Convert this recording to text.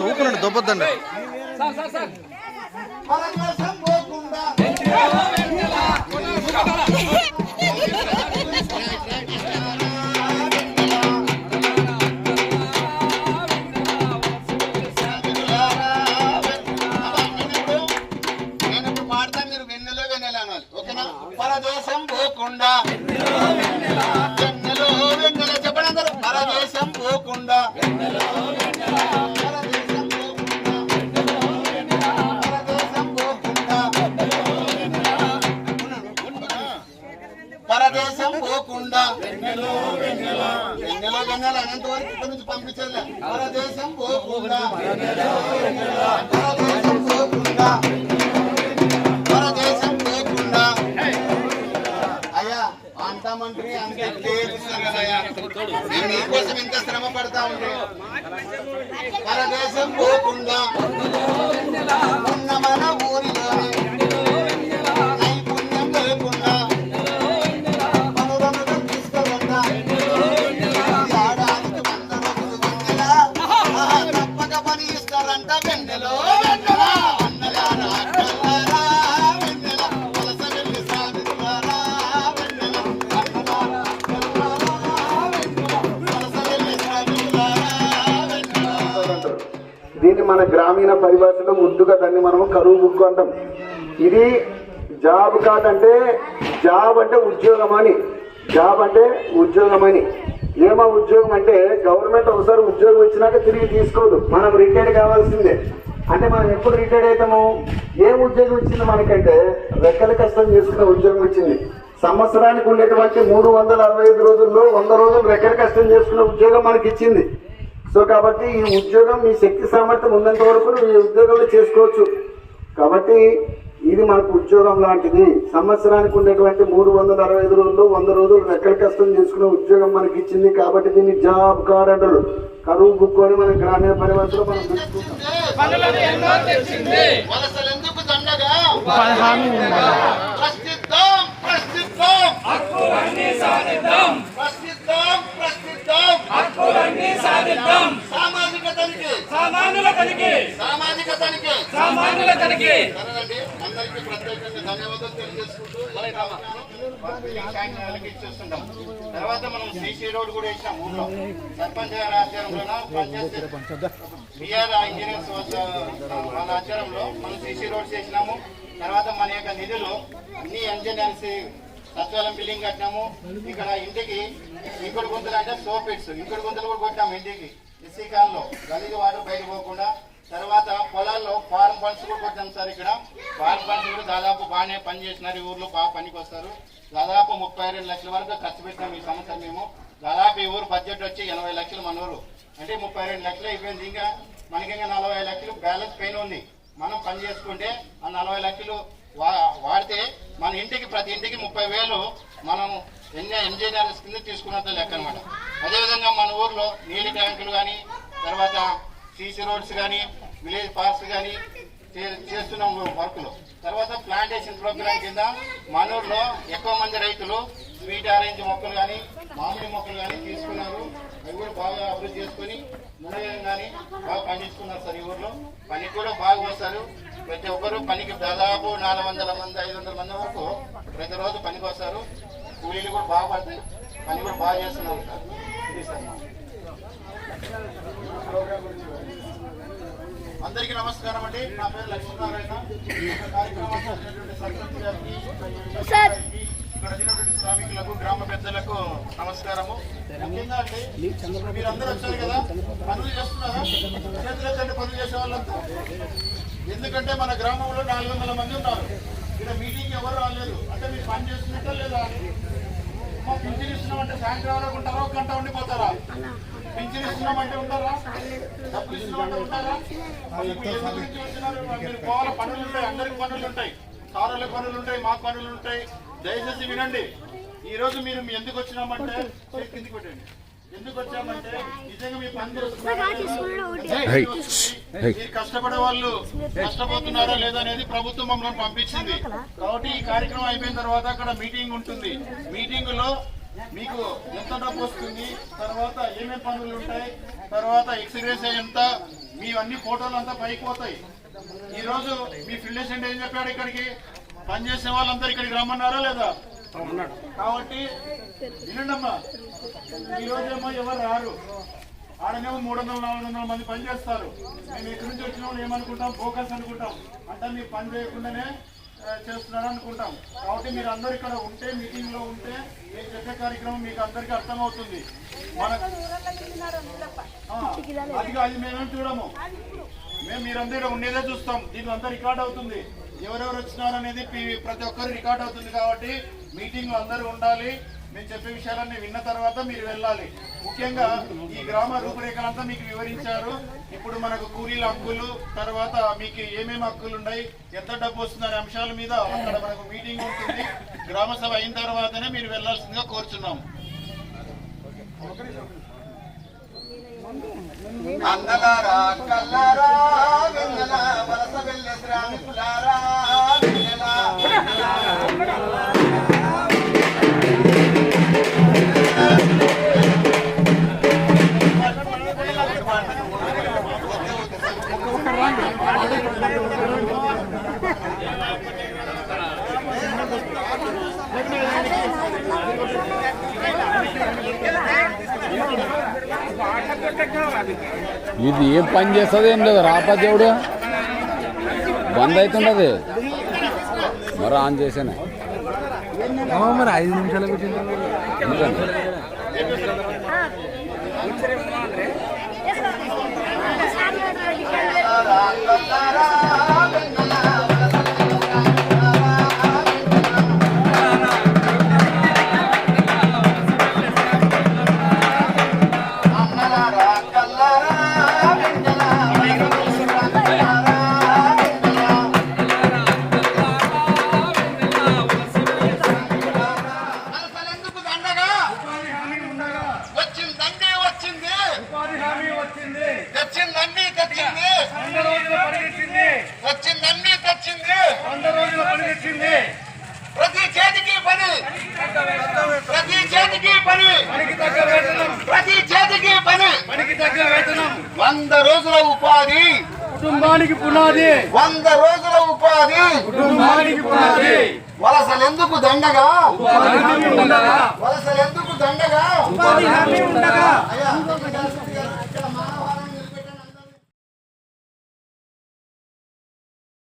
నూకునండి దొబ్బొద్దండి. పరదేశం పోకుండా వెన్నెలో వెన్నెల చెప్పండి. పరదేశం పోకుండా పరదేశం పోకుండా వెన్నెలో వెన్నెల అనంత వరకు ఇక్కడ నుంచి పంపించలే. పరదేశం పోకుండా పరదేశం పోకుండా పరదేశం పోకుండా అయ్యా అంటామంటే అంతే తెలుస్తారు కదయ్యా. మేము మీకోసం ఎంత శ్రమ పడతా ఉంటే పరదేశం పోకుండా ఉన్న మన ఊరిలోనే నైపుణ్యం లేకుండా పనులను తీసుకువెళ్ళా ఆడానికి 100 రోజులు వెన్నెలా తప్పక పని ఇస్తారంట. వెన్నెలో వెన్నెలా అన్నలారా అక్కలారా వెన్నెల వలస వెళ్ళి సాధిస్తారా వెన్నెల అన్నలారా అక్కలారా వెన్నెల వలస వెళ్ళి సాధిస్తారా వెన్నెల. దీన్ని మన గ్రామీణ పరిభాషలో ముద్దుగా దాన్ని మనము కరువు బుక్ అంటాం. ఇది జాబ్ కార్డ్ అంటే జాబ్ అంటే ఉద్యోగం అని, జాబ్ అంటే ఉద్యోగం అని. ఏమో ఉద్యోగం అంటే గవర్నమెంట్ ఒకసారి ఉద్యోగం ఇచ్చినాక తిరిగి తీసుకోదు, మనం రిటైర్డ్ కావాల్సిందే. అంటే మనం ఎప్పుడు రిటైర్డ్ అవుతాము? ఏం ఉద్యోగం ఇచ్చింది మనకంటే రెక్కల కష్టం చేసుకునే ఉద్యోగం ఇచ్చింది. సంవత్సరానికి ఉండేటువంటి 365 రోజుల్లో 100 రోజులు రెక్కల కష్టం చేసుకునే ఉద్యోగం మనకి ఇచ్చింది. సో కాబట్టి ఈ ఉద్యోగం మీ శక్తి సామర్థ్యం ఉన్నంత వరకు నువ్వు ఈ ఉద్యోగంలో చేసుకోవచ్చు. కాబట్టి ఇది మనకు ఉద్యోగం లాంటిది. సంవత్సరానికి ఉండేటువంటి 365 రోజుల్లో 100 రోజులు రెక్కల కష్టం చేసుకునే ఉద్యోగం మనకి ఇచ్చింది. కాబట్టి దీన్ని జాబ్ కార్డ్ అంటారు. కరువు బుక్ అని మన గ్రామీణ పరివర్తనలో మనం అందరికీ ప్రత్యేకంగా ధన్యవాదాలు తెలియజేసుకుంటూ ఇచ్చేస్తుంటాం. తర్వాత మనం సిసి రోడ్ కూడా వేసినాం ఊళ్ళో. సర్పంచ్ గారి ఆధ్వర్యంలో బిఆర్ ఇంజనీర్స్ వాళ్ళ ఆధ్వర్యంలో మనం సిసి రోడ్స్ వేసినాము. తర్వాత మన యొక్క నిధులు అన్ని ఇంజనీర్స్ సచివాలయం బిల్డింగ్ కట్టినాము. ఇక్కడ ఇంటికి ఇంకుడు గుంతలు అంటే సోపిట్స్ ఇంకుడు గుంతలు కూడా కొట్టాము ఇంటికి. ఎస్సీ కాలంలో గలీజ్ వాటర్ బయట పోకుండా. తర్వాత పొలాల్లో ఫార్మ్ ఫండ్స్ కూడా కొట్టాం సార్. ఇక్కడ ఫార్మ్ ఫండ్స్ కూడా దాదాపు బాగానే పనిచేసినారు. ఈ ఊర్లో బాగా పనికి వస్తారు. దాదాపు 32 లక్షల వరకు ఖర్చు పెట్టాం ఈ సంవత్సరం మేము. దాదాపు ఈ ఊరు బడ్జెట్ వచ్చి 80 లక్షలు మన ఊరు అంటే 32 లక్షలు అయిపోయింది. ఇంకా మనకి ఇంకా 40 లక్షలు బ్యాలెన్స్ పైన ఉంది. మనం పని చేసుకుంటే ఆ 40 లక్షలు వాడితే మన ఇంటికి ప్రతి ఇంటికి 30,000 మనం ఇంజనీర్స్ కింద తీసుకున్నట్టు లెక్క అనమాట. అదేవిధంగా మన ఊర్లో నీటి ట్యాంకులు కానీ, తర్వాత సీసీ రోడ్స్ కానీ, విలేజ్ పార్క్స్ కానీ చేస్తున్నాం వర్కులు. తర్వాత ప్లాంటేషన్ ప్రోగ్రాం కింద మన ఊర్లో ఎక్కువ మంది రైతులు స్వీట్ ఆరెంజ్ మొక్కలు కానీ, మామిడి మొక్కలు కానీ తీసుకున్నారు. అవి కూడా బాగా అభివృద్ధి చేసుకుని మునగం కానీ బాగా పండించుకున్నారు సార్. ఈ ఊర్లో పనికి కూడా బాగా వస్తారు. ప్రతి ఒక్కరు పనికి దాదాపు 400 మంది 500 మంది వరకు ప్రతిరోజు పనికి వస్తారు. కూలీలు కూడా బాగా పడతాయి. పని కూడా బాగా చేస్తున్నారు సార్. ఇది సార్ అందరికీ నమస్కారం అండి. నా పేరు లక్ష్మీనారాయణ. కార్యక్రమానికి ఇక్కడ వచ్చినటువంటి శ్రామికులకు గ్రామ పెద్దలకు నమస్కారము. ముఖ్యంగా అండి మీరందరూ వచ్చారు కదా, పనులు చేస్తున్నారా? చేతులెత్తండి పనులు చేసే వాళ్ళంతా. ఎందుకంటే మన గ్రామంలో 400 మంది ఉన్నారు. ఇక్కడ మీటింగ్ ఎవరు రాలేదు అంటే మీరు పని చేస్తున్నట్ట లేదా? పింఛన్ ఇస్తున్నామంటే సాయంత్రం వరకు ఉంటారా, ఒక గంట ఉండిపోతారా? పింఛన్ ఇస్తున్నామంటే ఉంటారా? డబ్బులు ఇస్తున్నామంటే ఉంటారా? మీరు పోవాల పనులు ఉంటాయి, అందరికి పనులు ఉంటాయి, సారాల పనులు ఉంటాయి, మా పనులు ఉంటాయి. దయచేసి వినండి. ఈ రోజు మీరు ఎందుకు వచ్చినామంటే కిందికి పెట్టండి. ఎందుకు వచ్చామంటే నిజంగా మీ పని మీరు కష్టపడే వాళ్ళు కష్టపోతున్నారా లేదా అనేది ప్రభుత్వం మమ్మల్ని పంపించింది. కాబట్టి ఈ కార్యక్రమం అయిపోయిన తర్వాత అక్కడ మీటింగ్ ఉంటుంది. మీటింగ్ లో మీకు ఎంత డబ్బు వస్తుంది, తర్వాత ఏమేమి పనులు ఉంటాయి, తర్వాత ఎక్స్గ్రేస్ ఎంత, మీ అన్ని ఫోటోలు అంతా పైకి పోతాయి. ఈ రోజు మీ ఫీల్డ్ అసిస్టెంట్ ఏం చెప్పాడు, ఇక్కడికి పనిచేసే వాళ్ళందరూ ఇక్కడికి రమ్మన్నారా లేదా? కాబట్టి వినండమ్మా, ఈ రోజేమో ఎవరు రారు, ఆడనేమో 300-400 మంది పని చేస్తారు. మేము ఎక్కడి నుంచి వచ్చిన వాళ్ళు ఏమనుకుంటాం, ఫోకస్ అనుకుంటాం, అంటే మీరు పని చేయకుండానే చేస్తున్నారు అనుకుంటాం. కాబట్టి మీరు అందరు ఇక్కడ ఉంటే, మీటింగ్ లో ఉంటే నేను చెప్పే కార్యక్రమం మీకు అందరికీ అర్థమవుతుంది. అది మేమేం చూడము, మేము మీరందరూ ఉండేదే చూస్తాం. దీని అంతా రికార్డ్ అవుతుంది, ఎవరెవరు వచ్చినారు అనేది ప్రతి ఒక్కరు రికార్డ్ అవుతుంది. కాబట్టి మీటింగ్ లో అందరూ ఉండాలి. మేము చెప్పే విషయాలన్నీ విన్న తర్వాత మీరు వెళ్ళాలి. ముఖ్యంగా ఈ గ్రామ రూపురేఖలంతా మీకు వివరించారు. ఇప్పుడు మనకు కూలీల హక్కులు, తర్వాత మీకు ఏమేమి హక్కులు ఉన్నాయి, ఎంత డబ్బు వస్తుందనే అంశాల మీద అక్కడ మనకు మీటింగ్ ఉంటుంది. గ్రామ సభ అయిన తర్వాతనే మీరు వెళ్లాల్సిందిగా కోరుచున్నాం. అందలారా కల్లారా వెన్నెల వలస వెళ్ళే శ్రామికులారా వెన్నెల ఇది ఏం పని చేస్తుంది ఏం లేదు, రాపా దేవుడు బంద్ అవుతుండదు. మరి ఆన్ చేసానే మరి 5 నిమిషాలు ఎందుకంటే ప్రతి చేతికి పని, ప్రతి చేతికి పని, ప్రతి చేతికి పని, 100 రోజుల ఉపాధి కుటుంబానికి పునాది, 100 రోజుల ఉపాధి కుటుంబానికి పునాది. వలసలెందుకు దండగా, వలసలెందుకు దండగా, ఉపాధి హామీ ఉండగా